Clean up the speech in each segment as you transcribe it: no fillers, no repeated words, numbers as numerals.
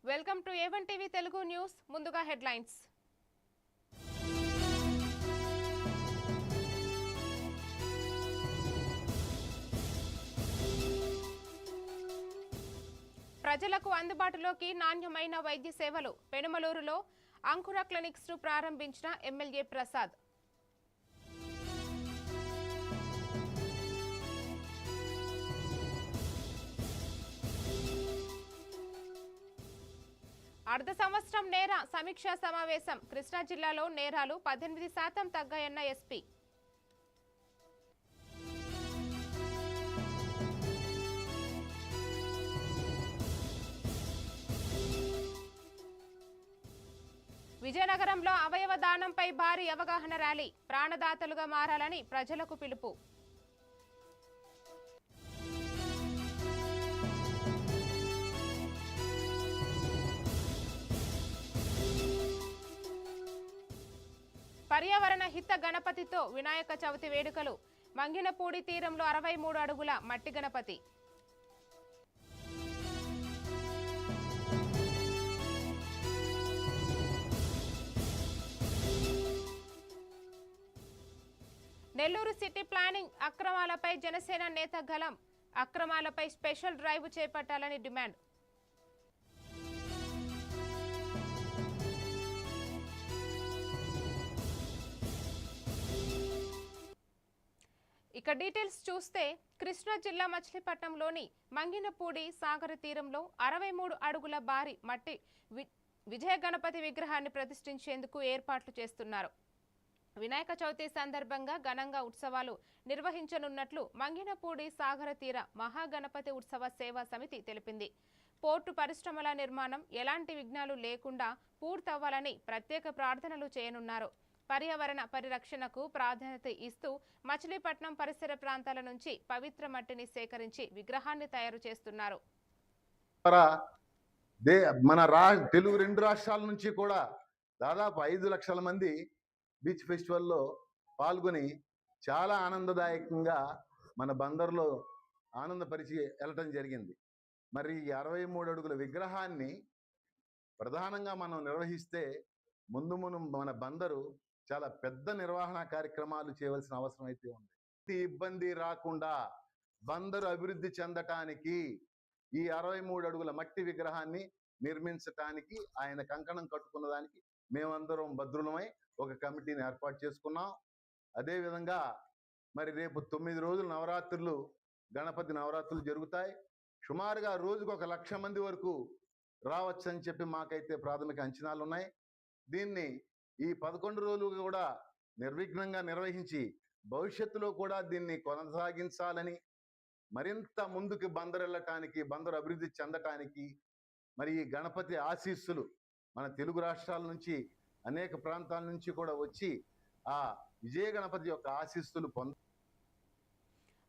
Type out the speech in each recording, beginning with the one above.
Welcome to A1 TV Telugu news. ముందుగా headlines. ప్రజలకు అందుబాటులోకి నాణ్యమైన వైద్య సేవలు. పెనుమలూరులో అంకుర క్లినిక్స్ ను ప్రారంభించిన ఎమ్మెల్యే ప్రసాద్. అర్ధ సంవత్సరం నేర సమీక్షా సమావేశం. కృష్ణా జిల్లాలో నేరాలు 18% తగ్గాయన్న ఎస్పీ. విజయనగరంలో అవయవ దానంపై భారీ అవగాహన ర్యాలీ. ప్రాణదాతలుగా మారాలని ప్రజలకు పిలుపు. పర్యావరణ హిత గణపతితో వినాయక చవితి వేడుకలు. మంగినపూడి తీరంలో 63 అడుగుల మట్టి గణపతి. నెల్లూరు సిటీ ప్లానింగ్ అక్రమాలపై జనసేన నేత గలం. అక్రమాలపై స్పెషల్ డ్రైవ్ చేపట్టాలని డిమాండ్. ఇక డీటెయిల్స్ చూస్తే కృష్ణా జిల్లా మచిలీపట్నంలోని మంగినపూడి సాగర తీరంలో 63 అడుగుల భారీ మట్టి విజయ గణపతి విగ్రహాన్ని ప్రతిష్ఠించేందుకు ఏర్పాట్లు చేస్తున్నారు. వినాయక చవితి సందర్భంగా ఘనంగా ఉత్సవాలు నిర్వహించనున్నట్లు మంగినపూడి సాగర తీర మహాగణపతి ఉత్సవ సేవా సమితి తెలిపింది. పోర్టు పరిశ్రమల నిర్మాణం ఎలాంటి విఘ్నాలు లేకుండా పూర్తవ్వాలని ప్రత్యేక ప్రార్థనలు చేయనున్నారు. పర్యావరణ పరిరక్షణకు ప్రాధాన్యత ఇస్తూ మచిలీపట్నం పరిసర ప్రాంతాల నుంచి పవిత్ర మట్టిని సేకరించి విగ్రహాన్ని తయారు చేస్తున్నారు. మన తెలుగు 2 రాష్ట్రాల నుంచి కూడా దాదాపు 5 లక్షల మంది బీచ్ ఫెస్టివల్లో పాల్గొని చాలా ఆనందదాయకంగా మన బందర్లో ఆనందపరిచి వెళ్ళటం జరిగింది. మరి 63 అడుగుల విగ్రహాన్ని ప్రధానంగా మనం నిర్వహిస్తే ముందు మన బందరు చాలా పెద్ద నిర్వహణ కార్యక్రమాలు చేయవలసిన అవసరం అయితే ఉంది. ఇబ్బంది రాకుండా బందరు అభివృద్ధి చెందటానికి ఈ 63 అడుగుల మట్టి విగ్రహాన్ని నిర్మించటానికి ఆయన కంకణం కట్టుకున్న దానికి మేమందరం భద్రులమై ఒక కమిటీని ఏర్పాటు చేసుకున్నాం. అదేవిధంగా మరి రేపు 9 రోజులు నవరాత్రులు, గణపతి నవరాత్రులు జరుగుతాయి. సుమారుగా రోజుకు 1 లక్ష మంది వరకు రావచ్చని చెప్పి మాకైతే ప్రాథమిక అంచనాలు ఉన్నాయి. దీన్ని ఈ 11 రోజులు కూడా నిర్విఘ్నంగా నిర్వహించి భవిష్యత్తులో కూడా దీన్ని కొనసాగించాలని, మరింత ముందుకు బందరు వెళ్ళటానికి, బందరు అభివృద్ధి చెందటానికి మరి ఈ గణపతి ఆశీస్సులు మన తెలుగు రాష్ట్రాల నుంచి అనేక ప్రాంతాల నుంచి కూడా వచ్చి ఆ విజయ గణపతి యొక్క ఆశీస్సులు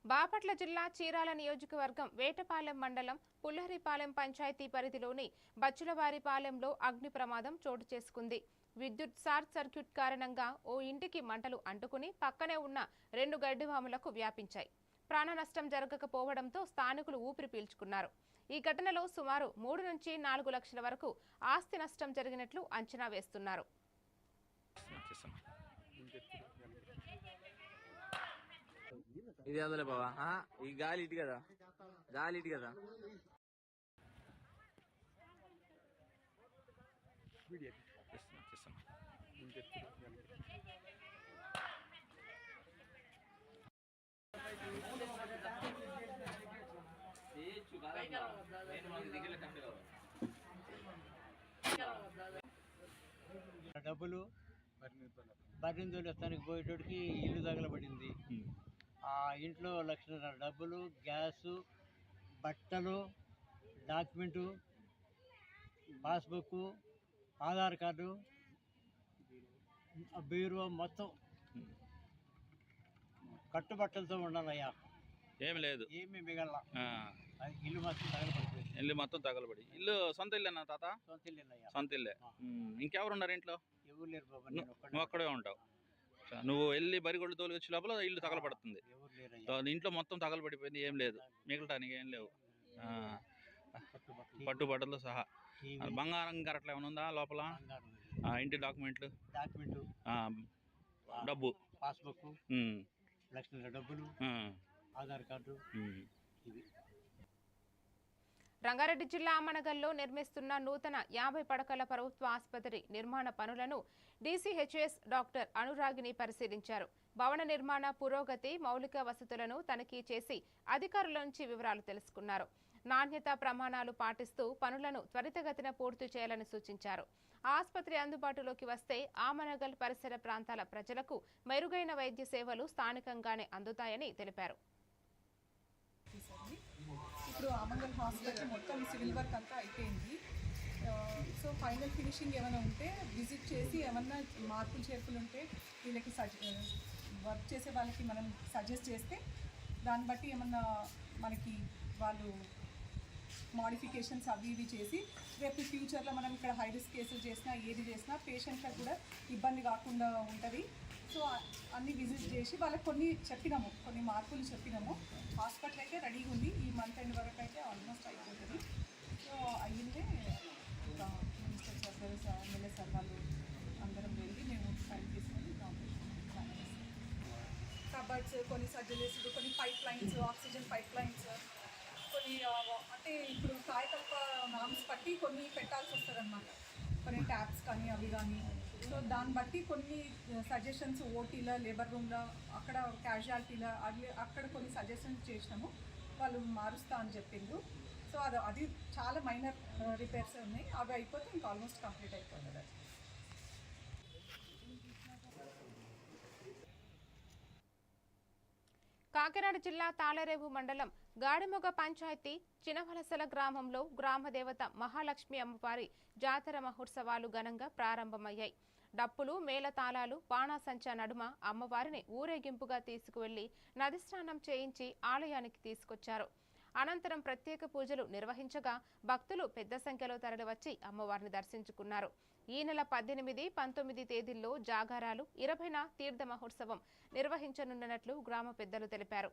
బాపట్ల జిల్లా చీరాల నియోజకవర్గం వేటపాలెం మండలం పుల్లహరిపాలెం పంచాయతీ పరిధిలోని బచ్చులవారిపాలెంలో అగ్ని ప్రమాదం చోటు చేసుకుంది. విద్యుత్ షార్ట్ సర్క్యూట్ కారణంగా ఓ ఇంటికి మంటలు అంటుకుని పక్కనే ఉన్న 2 గడ్డివాములకు వ్యాపించాయి. ప్రాణ నష్టం జరగకపోవడంతో స్థానికులు ఊపిరి పీల్చుకున్నారు. ఈ ఘటనలో సుమారు 3 నుంచి 4 లక్షల వరకు ఆస్తి నష్టం జరిగినట్లు అంచనా వేస్తున్నారు. ఇది అందులో బావా ఈ గాలి ఇటు కదా, గాలి ఇటు కదా. డబ్బులు బర్రెందోళ్ళు వస్తానికి పోయేటోడికి ఇల్లు తగలబడింది. ఆ ఇంట్లో 1 లక్షల డబ్బులు, గ్యాసు, బట్టలు, డాక్యుమెంటు, పాస్బుక్, ఆధార్ కార్డు, బీరువా మొత్తం కట్టుబట్టలతో ఉండాలయ్యా. ఏమి లేదు, ఏమి మిగల. ఇల్లు మొత్తం తగలబడిపోయింది. ఇల్లు మొత్తం తగలబడి. ఇల్లు సొంత ఇల్లేనా తాత? సొంత ఇల్లు. సొంత ఇల్లే. ఇంకెవరు ఉన్నారు ఇంట్లో? ఎవరు లేరు బాబా, నువ్వు ఒక్కడే ఉంటావు. నువ్వు వెళ్ళి బరిగొడ్లు తోలు వచ్చే లోపల ఇల్లు తగలబడుతుంది. ఇంట్లో మొత్తం తగలబడిపోయింది, ఏం లేదు, మిగలటానికి ఏం లేవు, పట్టుబట్టలు సహా. టీవీ బంగారం గట్ల ఏమైనా ఉందా లోపల? బంగారం ఇంటి డాక్యుమెంట్లు, డాక్యుమెంట్ డబ్బు, పాస్బుక్ ఉమ్, లక్షల డబ్బులు ఆధార్ కార్డు ఉమ్. ఇవి. రంగారెడ్డి జిల్లా అమనగల్లో నిర్మిస్తున్న నూతన 50 పడకల ప్రభుత్వ ఆసుపత్రి నిర్మాణ పనులను డీసీహెచ్ఎస్ డాక్టర్ అనురాగిని పరిశీలించారు. భవన నిర్మాణ పురోగతి, మౌలిక వసతులను తనిఖీ చేసి అధికారుల నుంచి వివరాలు తెలుసుకున్నారు. నాణ్యతా ప్రమాణాలు పాటిస్తూ పనులను త్వరితగతిన పూర్తి చేయాలని సూచించారు. ఆసుపత్రి అందుబాటులోకి వస్తే ఆమనగల్ పరిసర ప్రాంతాల ప్రజలకు మెరుగైన వైద్య సేవలు స్థానికంగానే అందుతాయని తెలిపారు. ఇప్పుడు ఆమంగల్ హాస్పిటల్ మొత్తం సివిల్ వర్క్ అంతా అయిపోయింది. సో ఫైనల్ ఫినిషింగ్ ఏమైనా ఉంటే విజిట్ చేసి ఏమన్నా మార్పులు చేర్పులు ఉంటే వీళ్ళకి వర్క్ చేసే వాళ్ళకి మనం సజెస్ట్ చేస్తే దాన్ని బట్టి ఏమన్నా మనకి వాళ్ళు మోడిఫికేషన్స్ అవి ఇవి చేసి రేపు ఫ్యూచర్లో మనం ఇక్కడ హై రిస్క్ కేసులు చేసినా ఏది చేసినా పేషెంట్లకు కూడా ఇబ్బంది కాకుండా ఉంటుంది. సో అన్ని విజిట్ చేసి వాళ్ళకి కొన్ని మార్పులు చెప్పినాము. హాస్పిటల్ అయితే రెడీగా ఉంది. ఈ మంత్ ఎండ్ వరకు అయితే ఆల్మోస్ట్ అయిపోతుంది. సో అయ్యిందే ఇంకా మినిస్టర్ సార్ ఎమ్మెల్యే సార్ వాళ్ళు అందరం వెళ్ళి మేము టైం తీసుకొని కబర్డ్స్, కొన్ని సర్జరీస్, కొన్ని pipe lines, oxygen pipe lines, కొన్ని అంటే ఇప్పుడు కాయకల్ప నామ్స్ బట్టి కొన్ని పెట్టాల్సి వస్తుంది అన్నమాట. కొన్ని ట్యాప్స్ కానీ అవి కానీ. సో దాన్ని బట్టి కొన్ని సజెషన్స్ ఓటీలో, లేబర్ రూమ్లో, అక్కడ క్యాజువాలిటీలో అక్కడ కొన్ని సజెషన్స్ చేసినాము. వాళ్ళు మారుస్తా అని చెప్పిండ్రు. సో అది చాలా మైనర్ రిపేర్స్ ఉన్నాయి. అవి అయిపోతే ఇంకా ఆల్మోస్ట్ కంప్లీట్ అయిపోతుంది. కాకినాడ జిల్లా తాళరేవు మండలం గాడిమొగ పంచాయతీ చినవలసల గ్రామంలో గ్రామదేవత మహాలక్ష్మి అమ్మవారి జాతర మహోత్సవాలు ఘనంగా ప్రారంభమయ్యాయి. డప్పులు, మేళతాళాలు, బాణాసంచా నడుమ అమ్మవారిని ఊరేగింపుగా తీసుకువెళ్లి నది స్నానం చేయించి ఆలయానికి తీసుకొచ్చారు. అనంతరం ప్రత్యేక పూజలు నిర్వహించగా భక్తులు పెద్ద సంఖ్యలో తరలివచ్చి అమ్మవారిని దర్శించుకున్నారు. ఈ నెల 18, 19 తేదీల్లో జాగారాలు, 20న తీర్థ మహోత్సవం నిర్వహించనున్నట్లు గ్రామ పెద్దలు తెలిపారు.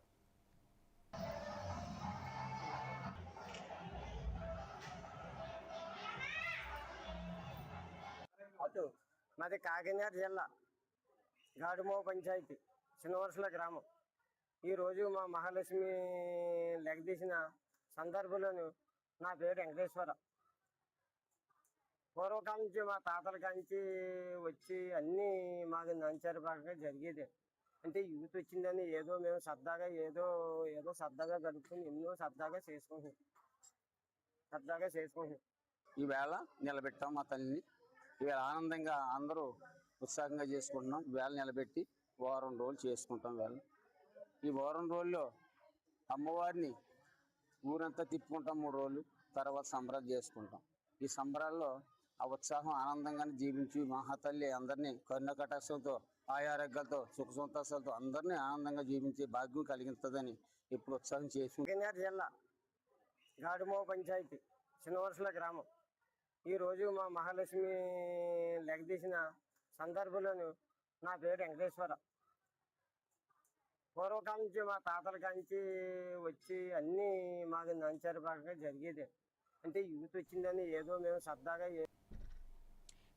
మాది కాకినాడ జిల్లా గాడిమొగ పంచాయతీ చిన్నవలసల గ్రామం. ఈరోజు మా మహాలక్ష్మి లెగదీసిన సందర్భంలోను నా పేరు వెంకటేశ్వర. పూర్వకాలం నుంచి మా తాతల కాంచి వచ్చి అన్నీ మాకు నాంచారుపాకంగా జరిగేది. అంటే యూత్ వచ్చిందని ఏదో మేము సరదాగా ఏదో సరదాగా గడుపుకుని ఎన్నో సరదాగా చేసుకుంటున్నాం. ఈవేళ నిలబెట్టాం మా తల్లిని. ఈవేళ ఆనందంగా అందరూ ఉత్సాహంగా చేసుకుంటున్నాం. వేళ నిలబెట్టి వారం రోజులు చేసుకుంటాం. వేళ ఈ వారం రోజుల్లో అమ్మవారిని ఊరంతా తిప్పుకుంటాం. 3 రోజులు తర్వాత సంబరాలు చేసుకుంటాం. ఈ సంబరాల్లో ఆ ఉత్సాహం ఆనందంగానే జీవించి మహాతల్లి అందరినీ కరుణ కటాక్షంతో, ఆరోగ్యాలతో, సుఖ సంతోషాలతో అందరినీ ఆనందంగా జీవించే భాగ్యం కలిగిస్తుందని ఇప్పుడు ఉత్సాహం చేసి. కాకినాడ జిల్లా గాడిమొగ పంచాయతీ చిన్నవలసల గ్రామం. ఈరోజు మా మహాలక్ష్మి లెగదీసిన సందర్భంలోను నా పేరు వెంకటేశ్వర. పూర్వకాలం నుంచి మా తాతల కాంచి వచ్చి అన్నీ మాకు నాంచారుపాకంగా జరిగేది. అంటే యూత్ వచ్చిందని ఏదో మేము సరదాగా.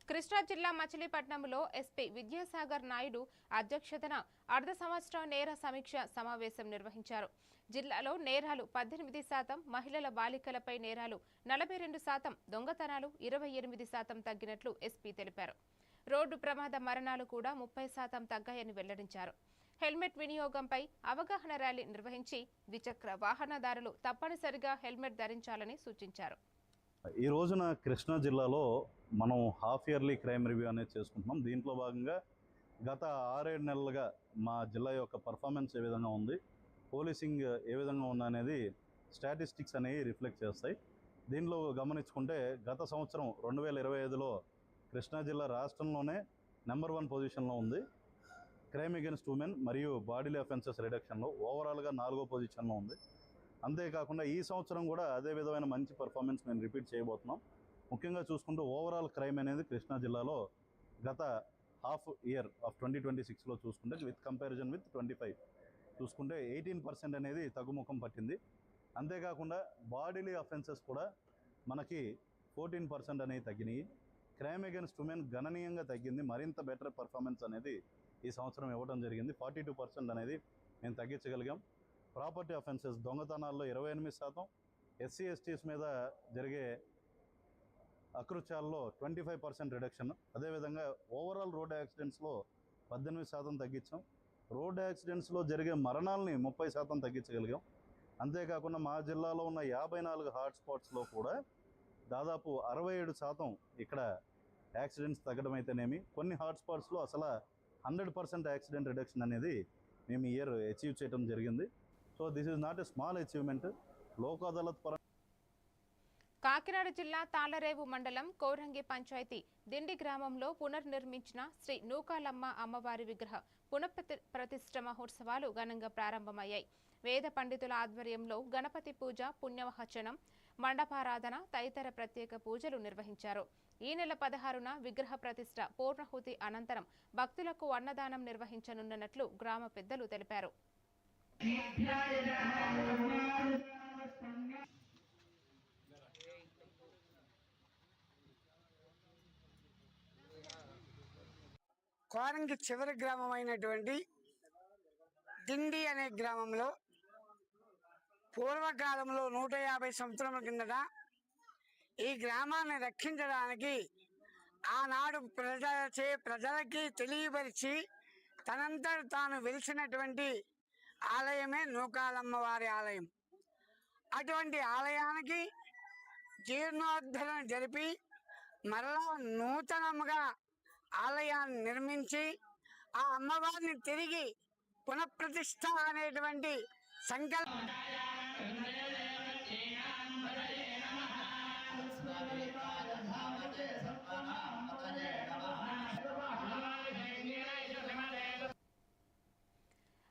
కృష్ణా జిల్లా మచిలీపట్నంలో ఎస్పీ విద్యాసాగర్ నాయుడు అధ్యక్షతన అర్ధ సంవత్సర నేర సమీక్ష సమావేశం నిర్వహించారు. జిల్లాలో నేరాలు 18%, మహిళల బాలికలపై నేరాలు 42%, దొంగతనాలు 28% తగ్గినట్లు ఎస్పీ తెలిపారు. రోడ్డు ప్రమాద మరణాలు కూడా 30% తగ్గాయని వెల్లడించారు. హెల్మెట్ వినియోగంపై అవగాహన ర్యాలీ నిర్వహించి ద్విచక్ర వాహనదారులు తప్పనిసరిగా హెల్మెట్ ధరించాలని సూచించారు. ఈ రోజున కృష్ణా జిల్లాలో మనం హాఫ్ ఇయర్లీ క్రైమ్ రివ్యూ అనేది చేసుకుంటున్నాం. దీంట్లో భాగంగా గత 6-7 నెలలుగా మా జిల్లా యొక్క పర్ఫార్మెన్స్ ఏ విధంగా ఉంది, పోలీసింగ్ ఏ విధంగా ఉందనేది స్టాటిస్టిక్స్ అనేవి రిఫ్లెక్ట్ చేస్తాయి. దీనిలో గమనించుకుంటే గత సంవత్సరం 2025లో కృష్ణా జిల్లా రాష్ట్రంలోనే నెంబర్ 1 పొజిషన్లో ఉంది. క్రైమ్ అగెన్స్ట్ ఉమెన్ మరియు బాడీలీ అఫెన్సెస్ రిడక్షన్లో ఓవరాల్గా 4వ పొజిషన్లో ఉంది. అంతేకాకుండా ఈ సంవత్సరం కూడా అదే విధమైన మంచి పర్ఫార్మెన్స్ మేము రిపీట్ చేయబోతున్నాం. ముఖ్యంగా చూసుకుంటే ఓవరాల్ క్రైమ్ అనేది కృష్ణా జిల్లాలో గత హాఫ్ ఇయర్ ఆఫ్ 2026లో చూసుకుంటే విత్ కంపారిజన్ విత్ 25 చూసుకుంటే 18% అనేది తగ్గుముఖం పట్టింది. అంతేకాకుండా బాడీలీ అఫెన్సెస్ కూడా మనకి 14% అనేవి తగ్గినాయి. క్రైమ్ అగైన్స్ట్ ఉమెన్ గణనీయంగా తగ్గింది. మరింత బెటర్ పర్ఫార్మెన్స్ అనేది ఈ సంవత్సరం ఇవ్వడం జరిగింది. 42% అనేది మేము తగ్గించగలిగాం. ప్రాపర్టీ అఫెన్సెస్ దొంగతనాల్లో 28%, ఎస్సీ ఎస్టీస్ మీద జరిగే అకృత్యాల్లో 25% రిడక్షన్. అదేవిధంగా ఓవరాల్ రోడ్ యాక్సిడెంట్స్లో 18% తగ్గించాం. రోడ్ యాక్సిడెంట్స్లో జరిగే మరణాలని 30% తగ్గించగలిగాం. అంతేకాకుండా మా జిల్లాలో ఉన్న 54 హాట్స్పాట్స్లో కూడా దాదాపు 67% ఇక్కడ యాక్సిడెంట్స్ తగ్గడం అయితేనేమి, కొన్ని హాట్స్పాట్స్లో అసలు 100% యాక్సిడెంట్ రిడక్షన్ అనేది మేము ఈ ఇయర్ అచీవ్ చేయడం జరిగింది. So this is not a small achievement. Lok Adalat పరంగా కాకినాడ జిల్లా తాళ్లరేవు మండలం కోరంగి పంచాయతీ దిండి గ్రామంలో పునర్నిర్మించిన శ్రీ నూకాలమ్మ అమ్మవారి విగ్రహ పునఃప్రతిష్ఠ మహోత్సవాలు ఘనంగా ప్రారంభమయ్యాయి. వేద పండితుల ఆధ్వర్యంలో గణపతి పూజ, పుణ్యవహచనం, మండపారాధన తదితర ప్రత్యేక పూజలు నిర్వహించారు. ఈ నెల 16న విగ్రహ ప్రతిష్ఠ పూర్ణాహుతి అనంతరం భక్తులకు అన్నదానం నిర్వహించనున్నట్లు గ్రామ పెద్దలు తెలిపారు. కోరంగి చివరి గ్రామం అయినటువంటి దిండి అనే గ్రామంలో పూర్వకాలంలో 150 సంవత్సరాల కిందట ఈ గ్రామాన్ని రక్షించడానికి ఆనాడు ప్రజలకి తెలియపరిచి తనంతట తాను వెలిసినటువంటి ఆలయమే నూకాలమ్మ వారి ఆలయం. అటువంటి ఆలయానికి జీర్ణోద్ధరణ జరిపి మరలా నూతనంగా ఆలయాన్ని నిర్మించి ఆ అమ్మవారిని తిరిగి పునఃప్రతిష్ఠ అనేటువంటి సంకల్పం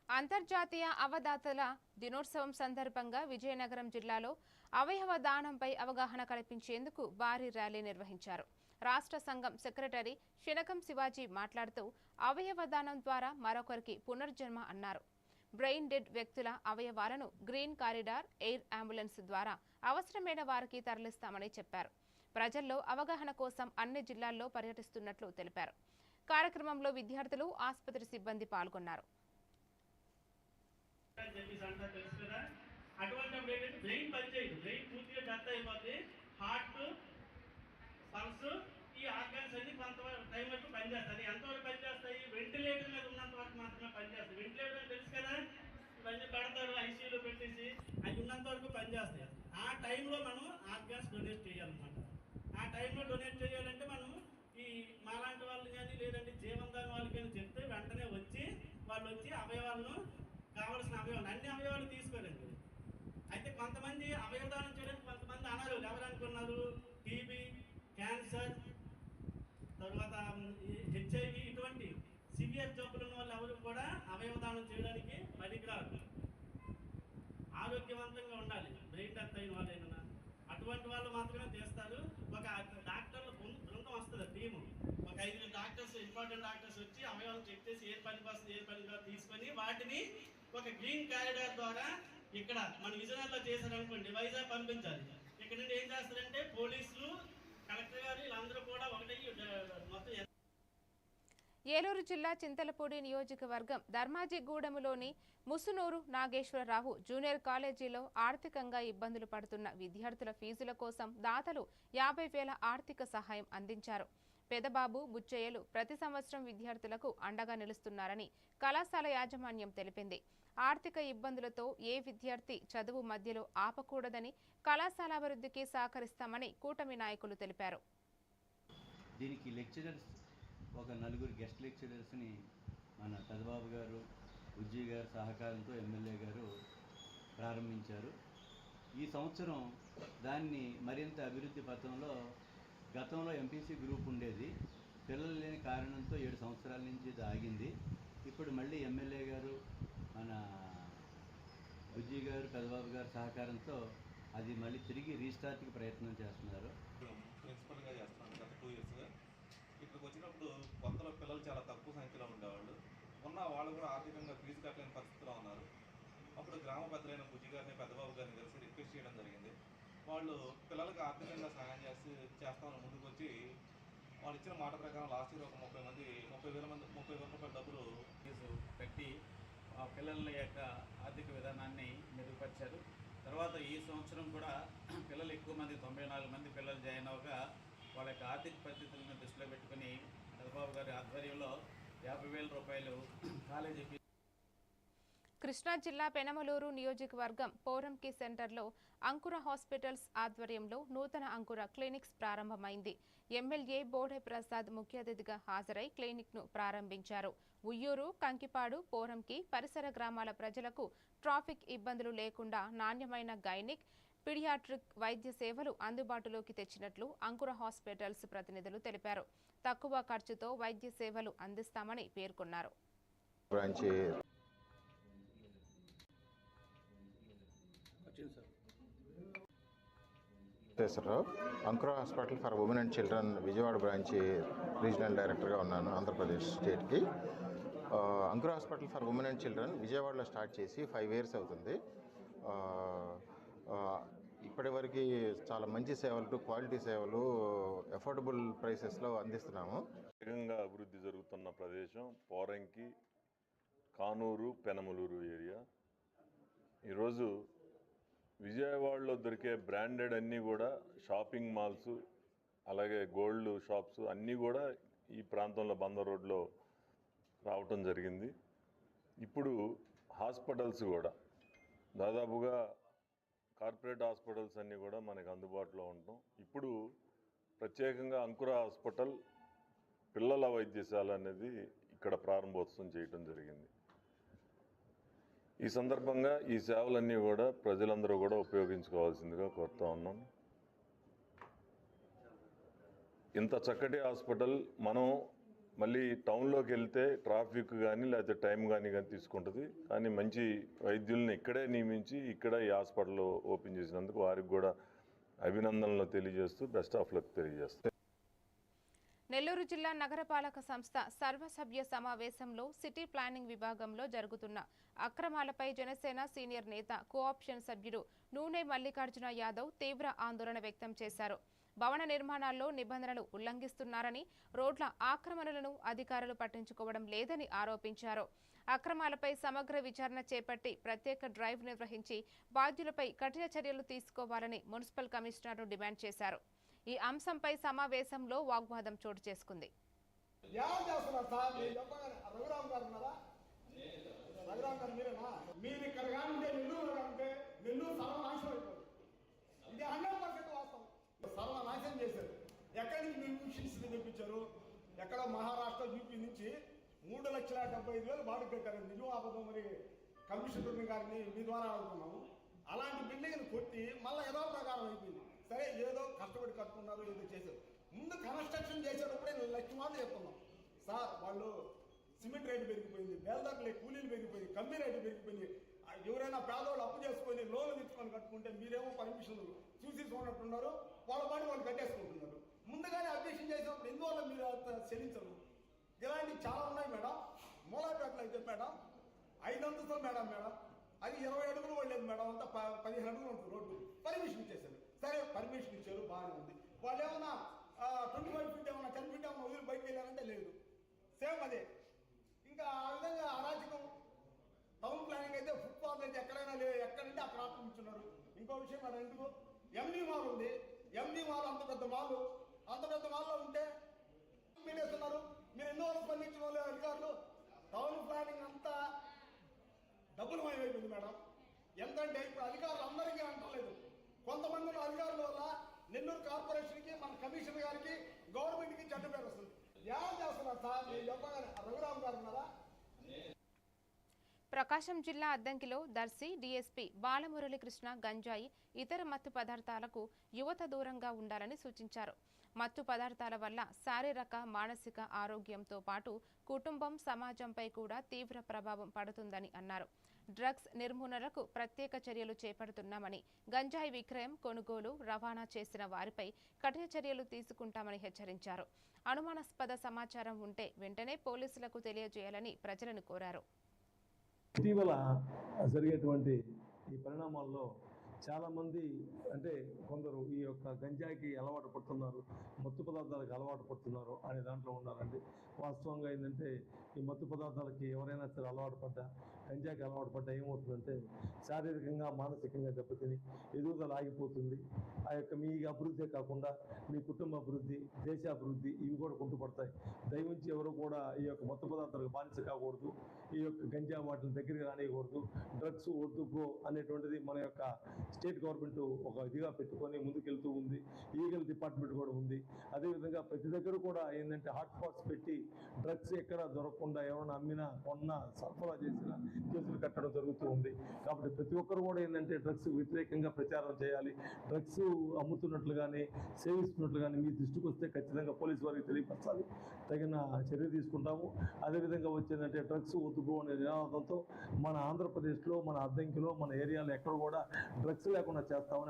అంతర్జాతీయ అవధాతల దినోత్సవం సందర్భంగా విజయనగరం జిల్లాలో అవయవ దానంపై అవగాహన కల్పించేందుకు భారీ ర్యాలీ నిర్వహించారు. రాష్ట్ర సంఘం సెక్రటరీ శనకం శివాజీ మాట్లాడుతూ అవయవ దానం ద్వారా మరొకరికి పునర్జన్మ అన్నారు. బ్రెయిన్ డెడ్ వ్యక్తుల అవయవాలను గ్రీన్ కారిడార్, ఎయిర్ అంబులెన్స్ ద్వారా అవసరమైన వారికి తరలిస్తామని చెప్పారు. ప్రజల్లో అవగాహన కోసం అన్ని జిల్లాల్లో పర్యటిస్తున్నట్లు తెలిపారు. కార్యక్రమంలో విద్యార్థులు, ఆసుపత్రి సిబ్బంది పాల్గొన్నారు. అటువంటిప్పుడు ఏంటంటే బ్రెయిన్ పనిచేయదు, బ్రెయిన్ పూర్తిగా డెత్ అయిపోతుంది. హార్ట్, పల్స్, ఈ ఆర్గాన్స్ అన్ని కొంత టైం వరకు పనిచేస్తాయి. ఎంతవరకు పనిచేస్తాయి? వెంటిలేటర్ మీద ఉన్నంత వరకు మాత్రమే పనిచేస్తాయి. వెంటిలేటర్ తెలుసు కదా, ఇవన్నీ పెడతారు ఐసీయూలో పెట్టేసి, అవి ఉన్నంత వరకు పనిచేస్తాయి. ఆ టైంలో మనం ఆర్గాన్స్ డొనేట్ చేయాలన్నమాట. ఆ టైంలో డొనేట్ చేయాలంటే మనం ఈ మాలాంటి వాళ్ళు కానీ లేదంటే జీవనదాని వాళ్ళకి కానీ చెప్తే వెంటనే వచ్చి వాళ్ళు వచ్చి అవయవాలను కావాల్సిన అవయవాలు అన్ని అవయవాలు తీసుకోరండి. అయితే కొంతమంది అవయవదానం చేయడానికి కొంతమంది అనారోగ్యం ఎవరు అనుకున్నారు? టీబీ, క్యాన్సర్, తర్వాత హెచ్ఐవి ఇటువంటి సివియర్ జబ్బులు ఉన్న వాళ్ళు ఎవరు కూడా అవయవదానం చేయడానికి పనికిరారు. ఆరోగ్యవంతంగా ఉండాలి. బ్రెయిన్ డెత్ అయిన వాళ్ళైనా అటువంటి వాళ్ళు మాత్రమే చేస్తారు. ఒక డాక్టర్ల బృందం వస్తుంది, టీము, ఒక 5 డాక్టర్స్, ఇంపార్టెంట్ డాక్టర్స్ వచ్చి అవయవాలు చెక్ చేసి ఏ పనికి వస్తుంది ఏ పని కాదు తీసుకొని వాటిని ఒక గ్రీన్ కారిడార్ ద్వారా ఇక్కడ మన విజయనగరంలో చేశారనుకోండి, వైజాగ్ పంపించాలి. ఇక్కడ నుండి ఏం చేస్తారంటే పోలీసులు, కలెక్టర్ గారు వీళ్ళందరూ కూడా ఒకటి మొత్తం. ఏలూరు జిల్లా చింతలపూడి నియోజకవర్గం ధర్మాజిగూడెంలోని ముసునూరు నాగేశ్వరరావు జూనియర్ కాలేజీలో ఆర్థికంగా ఇబ్బందులు పడుతున్న విద్యార్థుల ఫీజుల కోసం దాతలు 50,000 ఆర్థిక సహాయం అందించారు. పెదబాబు, బుచ్చయ్యలు ప్రతి సంవత్సరం విద్యార్థులకు అండగా నిలుస్తున్నారని కళాశాల యాజమాన్యం తెలిపింది. ఆర్థిక ఇబ్బందులతో ఏ విద్యార్థి చదువు మధ్యలో ఆపకూడదని కళాశాల అభివృద్ధికి సహకరిస్తామని కూటమి నాయకులు తెలిపారు. దీనికి లెక్చరర్స్ ఒక 4 గెస్ట్ లెక్చరర్స్ని మన పెదబాబు గారు, ఉజ్జీ గారు సహకారంతో ఎమ్మెల్యే గారు ప్రారంభించారు. ఈ సంవత్సరం దాన్ని మరింత అభివృద్ధి పథంలో, గతంలో ఎంపీసీ గ్రూప్ ఉండేది, పిల్లలు లేని కారణంతో 7 సంవత్సరాల నుంచి ఇది ఆగింది. ఇప్పుడు మళ్ళీ ఎమ్మెల్యే గారు, మన ఉజ్జీ గారు, పెదబాబు గారు సహకారంతో అది మళ్ళీ తిరిగి రీస్టార్ట్కి ప్రయత్నం చేస్తున్నారు. ప్రిన్సిపల్గా చేస్తున్నాను గత 2 ఇయర్స్గా. ఇక్కడికి వచ్చినప్పుడు కొత్తలో పిల్లలు చాలా తక్కువ సంఖ్యలో ఉండేవాళ్ళు. వాళ్ళు కూడా ఆర్థికంగా ఫీజు కట్టలేని పరిస్థితిలో ఉన్నారు. అప్పుడు గ్రామ పెద్దలైన బుజ్జి గారిని, పెద్దబాబు గారిని కలిసి రిక్వెస్ట్ చేయడం జరిగింది. వాళ్ళు పిల్లలకి ఆర్థికంగా సహాయం చేస్తామని ముందుకు వచ్చి వాళ్ళు ఇచ్చిన మాట ప్రకారం లాస్ట్ ఇయర్ ఒక 30,000 రూపాయల డబ్బులు పెట్టి పిల్లల యొక్క ఆర్థిక విధానాన్ని మెరుగుపరిచారు. తర్వాత ఈ సంవత్సరం కూడా పిల్లలు ఎక్కువ మంది 94 మంది పిల్లలు జాయిన్ అవ్వగా వాళ్ళ యొక్క ఆర్థిక పరిస్థితులను దృష్టిలో పెట్టుకుని చంద్రబాబు గారి ఆధ్వర్యంలో 50,000 రూపాయలు కాలేజీ ఫీ. కృష్ణా జిల్లా పెనమలూరు నియోజకవర్గం పోరంకి సెంటర్లో అంకుర హాస్పిటల్స్ ఆధ్వర్యంలో నూతన అంకుర క్లినిక్స్ ప్రారంభమైంది. ఎమ్మెల్యే బోడే ప్రసాద్ ముఖ్య అతిథిగా హాజరై క్లినిక్ను ప్రారంభించారు. ఉయ్యూరు, కంకిపాడు, పోరంకి పరిసర గ్రామాల ప్రజలకు ట్రాఫిక్ ఇబ్బందులు లేకుండా నాణ్యమైన గైనిక్, పీడియాట్రిక్ వైద్య సేవలు అందుబాటులోకి తెచ్చినట్లు అంకుర హాస్పిటల్స్ ప్రతినిధులు తెలిపారు. తక్కువ ఖర్చుతో వైద్య సేవలు అందిస్తామని పేర్కొన్నారు. అంకుర hospital for women and children Vijayawada branch regional డైరెక్టర్గా ఉన్నాను ఆంధ్రప్రదేశ్ స్టేట్కి. అంకుర hospital for women and children విజయవాడలో స్టార్ట్ చేసి 5 years అవుతుంది. ఇప్పటివరకు చాలా మంచి సేవలు, క్వాలిటీ సేవలు అఫోర్డబుల్ ప్రైసెస్లో అందిస్తున్నాము. వేగంగా అభివృద్ధి జరుగుతున్న ప్రదేశం పోరంకి, కానూరు, పెనమలూరు ఏరియా. ఈరోజు విజయవాడలో దొరికే బ్రాండెడ్ అన్నీ కూడా షాపింగ్ మాల్స్, అలాగే గోల్డ్ షాప్స్ అన్నీ కూడా ఈ ప్రాంతంలో బందర్ రోడ్లో రావటం జరిగింది. ఇప్పుడు హాస్పిటల్స్ కూడా దాదాపుగా కార్పొరేట్ హాస్పిటల్స్ అన్నీ కూడా మనకు అందుబాటులో ఉండటం. ఇప్పుడు ప్రత్యేకంగా అంకుర హాస్పిటల్ పిల్లల వైద్యశాల అనేది ఇక్కడ ప్రారంభోత్సవం చేయటం జరిగింది. ఈ సందర్భంగా ఈ సేవలన్నీ కూడా ప్రజలందరూ కూడా ఉపయోగించుకోవాల్సిందిగా కోరుతా ఉన్నాం. ఇంత చక్కటి హాస్పిటల్ మనం మళ్ళీ టౌన్లోకి వెళ్తే ట్రాఫిక్ కానీ లేకపోతే టైం కానీ తీసుకుంటుంది. కానీ మంచి వైద్యుల్ని ఇక్కడే నియమించి ఇక్కడ ఈ హాస్పిటల్ ఓపెన్ చేసినందుకు వారికి కూడా అభినందనలు తెలియజేస్తూ బెస్ట్ ఆఫ్ లక్ తెలియజేస్తాం. నెల్లూరు జిల్లా నగరపాలక సంస్థ సర్వసభ్య సమావేశంలో సిటీ ప్లానింగ్ విభాగంలో జరుగుతున్న అక్రమాలపై జనసేన సీనియర్ నేత కోఆప్షన్ సభ్యుడు నూనె మల్లికార్జున యాదవ్ తీవ్ర ఆందోళన వ్యక్తం చేశారు. భవన నిర్మాణాల్లో నిబంధనలు ఉల్లంఘిస్తున్నారని, రోడ్ల ఆక్రమణలను అధికారులు పట్టించుకోవడం లేదని ఆరోపించారు. అక్రమాలపై సమగ్ర విచారణ చేపట్టి ప్రత్యేక డ్రైవ్ నిర్వహించి బాధ్యులపై కఠిన చర్యలు తీసుకోవాలని మున్సిపల్ కమిషనర్ను డిమాండ్ చేశారు. ఈ అంశంపై సమావేశంలో వాగ్వాదం చోటు చేసుకుంది. సర్వనాశనం చేశారు. ఎక్కడి నుంచి మీరు మిషన్స్ తెప్పించారు? ఎక్కడో మహారాష్ట్ర, యూపీ నుంచి 3,75,000 బాడు పెట్టారు. నిజం అబద్ధం మరి కమిషనర్ గారిని మీ ద్వారా అడుగుతున్నాము. అలాంటి బిల్డింగ్ని కొట్టి మళ్ళీ ఏదో ప్రకారం అయిపోయింది. సరే ఏదో కష్టపడి కట్టుకున్నారు, ఏదో చేశారు. ముందు కన్స్ట్రక్షన్ చేసేటప్పుడే 1,00,000 మంది చెప్తున్నాం. సార్ వాళ్ళు సిమెంట్ రేటు పెరిగిపోయింది, బేల్దారులే కూలీలు పెరిగిపోయింది, కమ్మీ రేటు పెరిగిపోయింది. ఎవరైనా పేదవాళ్ళు అప్పు చేసుకొని లోన్లు తెచ్చుకొని కట్టుకుంటే మీరేమో పర్మిషన్లు చూసి చూడట్టున్నారు, వాళ్ళ పాటు వాళ్ళు కట్టేసుకుంటున్నారు. ముందుగానే అబ్జెక్షన్ చేసినప్పుడు ఎందువల్ల మీరు చెల్లించరు? ఇలాంటివి చాలా ఉన్నాయి మేడం. మూలాపేటలో అయితే మేడం 5 అంతస్తులు మేడం, అది 20 అడుగులు పడలేదు మేడం, అంతా 15 అడుగులు ఉంటుంది రోడ్డు. పర్మిషన్ ఇచ్చేసారు. సరే పర్మిషన్ ఇచ్చారు, బాగానే ఉంది. వాళ్ళు ఏమన్నా 25 feet ఏమన్నా 10 feet ఏమన్నా వదిలి బయటకు వెళ్ళారంటే లేదు. సేమ్ అదే. ఇంకా ఆ విధంగా అరాచకం. టౌన్ ప్లానింగ్ అయితే ఫుట్పాత్ అయితే ఎక్కడైనా లేదు, ఎక్కడంటే అక్కడ ఆక్రమించున్నారు. ఇంకో విషయం మన ఎందుకు ఎండి మాల్ ఉంది. ఎండి మాల్ అంత పెద్ద మాల్లో ఉంటే మీరేస్తున్నారు. మీరు ఎన్నో రోజులు స్పందించిన వాళ్ళు అధికారులు. టౌన్ ప్లానింగ్ అంతా డబ్బులు మయమైపోయింది మేడం. ఎంతంటే ఇప్పుడు అధికారులు అందరికీ అంటలేదు, కొంతమంది అధికారుల వల్ల నెల్లూరు కార్పొరేషన్కి, మన కమిషనర్ గారికి, గవర్నమెంట్కి చెడ్డ పేరు వస్తుంది. ఏం చేస్తున్నారు సార్? మీరు చెప్పగానే రఘురామ్ గారు ఉన్నారా? ప్రకాశం జిల్లా అద్దంకిలో దర్శి డీఎస్పీ బాలమురళీకృష్ణ గంజాయి, ఇతర మత్తు పదార్థాలకు యువత దూరంగా ఉండాలని సూచించారు. మత్తు పదార్థాల వల్ల శారీరక, మానసిక ఆరోగ్యంతో పాటు కుటుంబం, సమాజంపై కూడా తీవ్ర ప్రభావం పడుతుందని అన్నారు. డ్రగ్స్ నిర్మూలనకు ప్రత్యేక చర్యలు చేపడుతున్నామని, గంజాయి విక్రయం, కొనుగోలు, రవాణా చేసిన వారిపై కఠిన చర్యలు తీసుకుంటామని హెచ్చరించారు. అనుమానాస్పద సమాచారం ఉంటే వెంటనే పోలీసులకు తెలియజేయాలని ప్రజలను కోరారు. ఇటీవల జరిగేటువంటి ఈ పరిణామాల్లో చాలామంది అంటే కొందరు ఈ యొక్క గంజాయికి అలవాటు పడుతున్నారు, మత్తు పదార్థాలకు అలవాటు పడుతున్నారు అనే దాంట్లో ఉన్నారండి. వాస్తవంగా ఏంటంటే ఈ మత్తు పదార్థాలకి ఎవరైనా సరే అలవాటు పడ్డా, గంజాయికి అలవాటు పడ్డా ఏమవుతుందంటే శారీరకంగా మానసికంగా దెబ్బతిని ఎదుగుదల ఆగిపోతుంది. ఆ యొక్క మీ అభివృద్ధే కాకుండా మీ కుటుంబ అభివృద్ధి, దేశ అభివృద్ధి ఇవి కూడా కుంటుపడతాయి. దయవుంచి ఎవరు కూడా ఈ యొక్క మత్తు పదార్థాలకు బానిస కాకూడదు, ఈ యొక్క గంజా వాటిని దగ్గరికి రానియకూడదు. డ్రగ్స్ వద్దు బ్రో అనేటువంటిది మన యొక్క స్టేట్ గవర్నమెంట్ ఒక ఇదిగా పెట్టుకొని ముందుకెళ్తూ ఉంది. ఈగల్ డిపార్ట్మెంట్ కూడా ఉంది. అదేవిధంగా ప్రతి దగ్గర కూడా ఏంటంటే హాట్ స్పాట్స్ పెట్టి డ్రగ్స్ ఎక్కడ దొరకకుండా ఎవరైనా అమ్మినా, కొన్నా, సరఫరా చేసినా కేసులు కట్టడం జరుగుతూ ఉంది. కాబట్టి ప్రతి ఒక్కరు కూడా ఏంటంటే డ్రగ్స్ వ్యతిరేకంగా ప్రచారం చేయాలి. డ్రగ్స్ అమ్ముతున్నట్లు కానీ సేవిస్తున్నట్లు కానీ మీ దృష్టికి వస్తే ఖచ్చితంగా పోలీసు వారికి తెలియపరచాలి, తగిన చర్య తీసుకుంటాము. అదేవిధంగా వచ్చేదంటే డ్రగ్స్ వద్దు అనే నినాదంతో మన ఆంధ్రప్రదేశ్లో, మన అద్దంకిలో, మన ఏరియాలో ఎక్కడ కూడా డ్రగ్స్ లేకుండా చేస్తామని.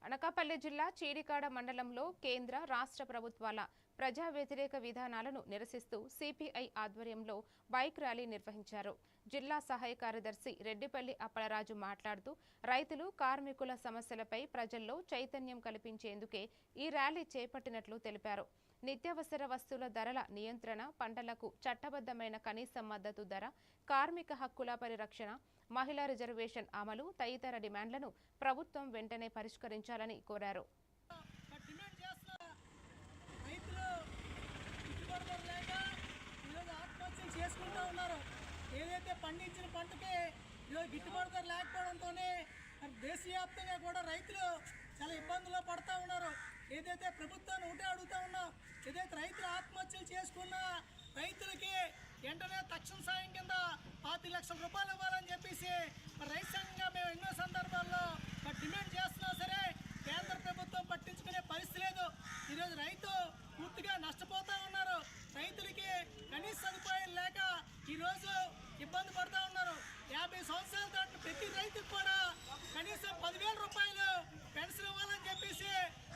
అనకాపల్లి జిల్లా చీడికాడ మండలంలో కేంద్ర రాష్ట్ర ప్రభుత్వాల ప్రజా వ్యతిరేక విధానాలను నిరసిస్తూ సిపిఐ ఆధ్వర్యంలో బైక్ ర్యాలీ నిర్వహించారు. జిల్లా సహాయ కార్యదర్శి రెడ్డిపల్లి అప్పలరాజు మాట్లాడుతూ రైతులు, కార్మికుల సమస్యలపై ప్రజల్లో చైతన్యం కల్పించేందుకే ఈ ర్యాలీ చేపట్టినట్లు తెలిపారు. నిత్యావసర వస్తువుల ధరల నియంత్రణ, పంటలకు చట్టబద్ధమైన కనీస మద్దతు ధర, కార్మిక హక్కుల పరిరక్షణ, మహిళా రిజర్వేషన్ అమలు తదితర డిమాండ్లను ప్రభుత్వం వెంటనే పరిష్కరించాలని కోరారు. చేసుకుంటూ ఉన్నారు. ఏదైతే పండించిన పంటకి ఈరోజు గిట్టుబాటు ధర లేకపోవడంతోనే దేశవ్యాప్తంగా కూడా రైతులు చాలా ఇబ్బందుల్లో పడుతూ ఉన్నారు. ఏదైతే ప్రభుత్వాన్ని ఒకటే అడుగుతూ ఉన్నాం, ఏదైతే రైతులు ఆత్మహత్యలు చేసుకున్న రైతులకి వెంటనే తక్షణ సాయం కింద 5 లక్షల రూపాయలు ఇవ్వాలని చెప్పేసి రైతు సంఘంగా మేము ఎన్నో సందర్భాల్లో డిమాండ్ చేస్తున్నా సరే కేంద్ర ప్రభుత్వం పట్టించుకునే పరిస్థితి లేదు. ఈరోజు రైతు పూర్తిగా నష్టపోతూ ఉన్నారు. రైతులకి కనీస సదుపాయాలు లేక ఈరోజు ఇబ్బంది పడుతూ ఉన్నారు. 50 సంవత్సరాల దాటిన ప్రతి రైతుకు కూడా కనీసం 10,000 రూపాయలు పెన్షన్ ఇవ్వాలని చెప్పేసి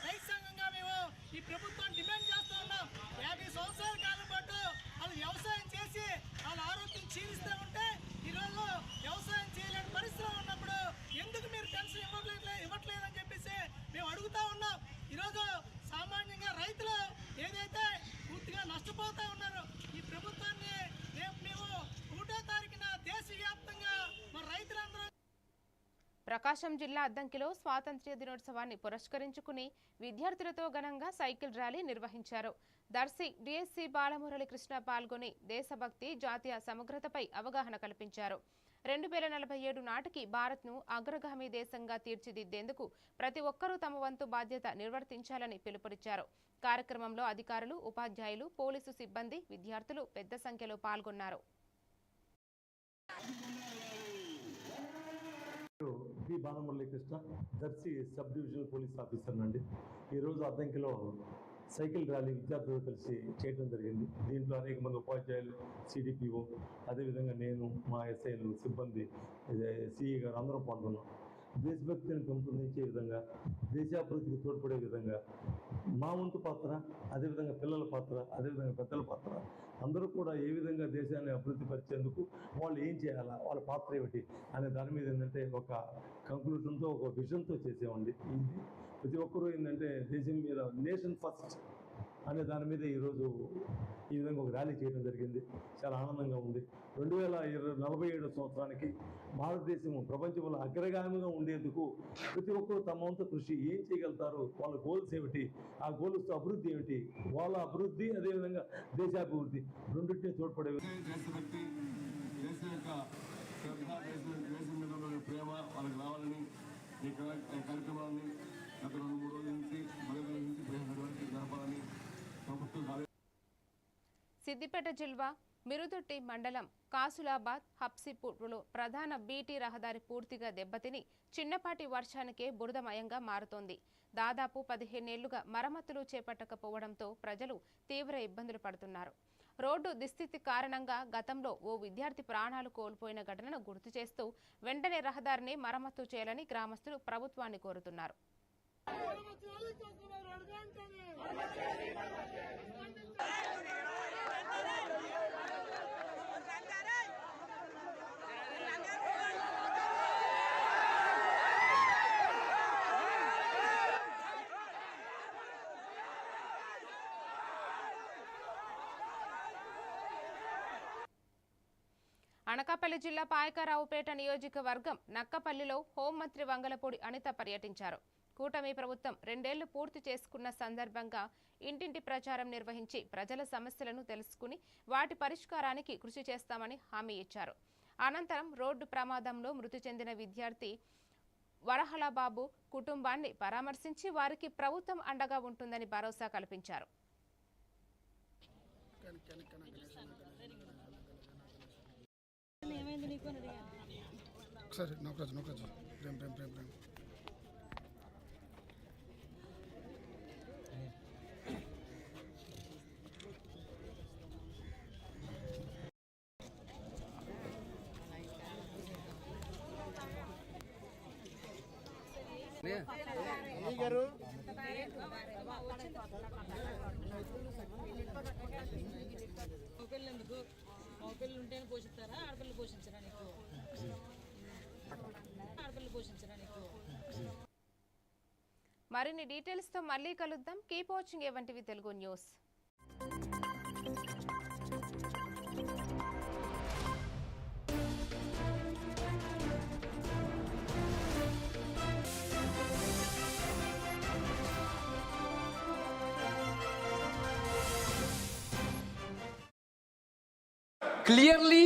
రైతు సంఘంగా మేము ఈ ప్రభుత్వాన్ని డిమాండ్ చేస్తూ ఉన్నాం. 50 సంవత్సరాల కాలం పాటు వాళ్ళు వ్యవసాయం చేసి వాళ్ళ ఆరోగ్యం క్షీణిస్తూ ఉంటే ఈరోజు వ్యవసాయం చేయలేని పరిస్థితిలో ఉన్నప్పుడు ఎందుకు మీరు పెన్షన్ ఇవ్వట్లేదని చెప్పేసి మేము అడుగుతూ ఉన్నాం. ఈరోజు సామాన్యంగా రైతులు ఏదైతే పూర్తిగా నష్టపోతూ ఉన్నారో ఈ ప్రభుత్వాన్ని మేము 1వ తారీఖున దేశవ్యాప్తంగా మన రైతులందరూ. ప్రకాశం జిల్లా అద్దంకిలో స్వాతంత్ర్య దినోత్సవాన్ని పురస్కరించుకుని విద్యార్థులతో ఘనంగా సైకిల్ ర్యాలీ నిర్వహించారు. దర్శి డిఎస్సి బాలమురళి కృష్ణ పాల్గొని దేశభక్తి, జాతీయ సమగ్రతపై అవగాహన కల్పించారు. 2047 నాటికి భారత్ను అగ్రగామి దేశంగా తీర్చిదిద్దేందుకు ప్రతి ఒక్కరూ తమ వంతు బాధ్యత నిర్వర్తించాలని పిలుపునిచ్చారు. కార్యక్రమంలో అధికారులు, ఉపాధ్యాయులు, పోలీసు సిబ్బంది, విద్యార్థులు పెద్ద సంఖ్యలో పాల్గొన్నారు. B Balamurali Krishna, Darsi sub divisional police officer నండి. ఈరోజు అద్దంకిలో సైకిల్ ర్యాలీ విద్యార్థులు కలిసి చేయడం జరిగింది. దీంట్లో అనేక మంది ఉపాధ్యాయులు, సిడిపిఓ, అదేవిధంగా నేను, మా ఎస్ఐలు, సిబ్బంది, సిఈ గారు అందరం పాల్గొన్నాం. దేశభక్తిని పెంపొందించే విధంగా, దేశాభివృద్ధికి తోడ్పడే విధంగా మా వంతు పాత్ర, అదేవిధంగా పిల్లల పాత్ర, అదేవిధంగా పెద్దల పాత్ర, అందరూ కూడా ఏ విధంగా దేశాన్ని అభివృద్ధి పరిచేందుకు వాళ్ళు ఏం చేయాలా, వాళ్ళ పాత్ర ఏమిటి అనే దాని మీద ఏంటంటే ఒక కంక్లూషన్తో, ఒక విజన్తో చేసేవండి. ఇది ప్రతి ఒక్కరూ ఏంటంటే దేశం మీద నేషన్ ఫస్ట్ అనే దాని మీద ఈరోజు ఈ విధంగా ఒక ర్యాలీ చేయడం జరిగింది. చాలా ఆనందంగా ఉంది. 2047 సంవత్సరానికి భారతదేశం ప్రపంచంలో అగ్రగామిగా ఉండేందుకు ప్రతి ఒక్కరు తమ వంతు కృషి ఏం చేయగలుగుతారు, వాళ్ళ గోల్స్ ఏమిటి, ఆ గోల్స్తో అభివృద్ధి ఏమిటి, వాళ్ళ అభివృద్ధి అదేవిధంగా దేశాభివృద్ధి రెండింటినీ తోడ్పడే దేశభక్తి, దేశం యొక్క దేశం మీద ఉన్న ప్రేమ వాళ్ళకి రావాలని ఈ కార్యక్రమాన్ని గత 2-3 రోజుల నుంచి జరపాలని ప్రభుత్వం. సిద్దిపేట జిల్లా మిరుదొట్టి మండలం కాసులాబాద్ హబ్సిపూర్లో ప్రధాన బీటీ రహదారి పూర్తిగా దెబ్బతిని చిన్నపాటి వర్షానికే బురదమయంగా మారుతోంది. దాదాపు 15 ఏళ్లుగా మరమ్మతులు చేపట్టకపోవడంతో ప్రజలు తీవ్ర ఇబ్బందులు పడుతున్నారు. రోడ్డు దుస్థితి కారణంగా గతంలో ఓ విద్యార్థి ప్రాణాలు కోల్పోయిన ఘటనను గుర్తు చేస్తూ వెంటనే రహదారిని మరమ్మతు చేయాలని గ్రామస్తులు ప్రభుత్వాన్ని కోరుతున్నారు. అనకాపల్లి జిల్లా పాయకరావుపేట నియోజకవర్గం నక్కపల్లిలో హోంమంత్రి వంగలపూడి అనిత పర్యటించారు. కూటమి ప్రభుత్వం 2 ఏళ్లు పూర్తి చేసుకున్న సందర్భంగా ఇంటింటి ప్రచారం నిర్వహించి ప్రజల సమస్యలను తెలుసుకుని వాటి పరిష్కారానికి కృషి చేస్తామని హామీ ఇచ్చారు. అనంతరం రోడ్డు ప్రమాదంలో మృతి చెందిన విద్యార్థి వరహలబాబు కుటుంబాన్ని పరామర్శించి వారికి ప్రభుత్వం అండగా ఉంటుందని భరోసా కల్పించారు. మగపిల్లలు ఉంటేనే పోషిస్తారా, ఆడపిల్లలు పోషించరా నీకు? ఆడపిల్లలు పోషించరా నీకు? మరిన్ని డీటెయిల్స్ తో మళ్ళీ కలుద్దాం. కీప్ వాచింగ్ ఏవంటివి తెలుగు న్యూస్. Clearly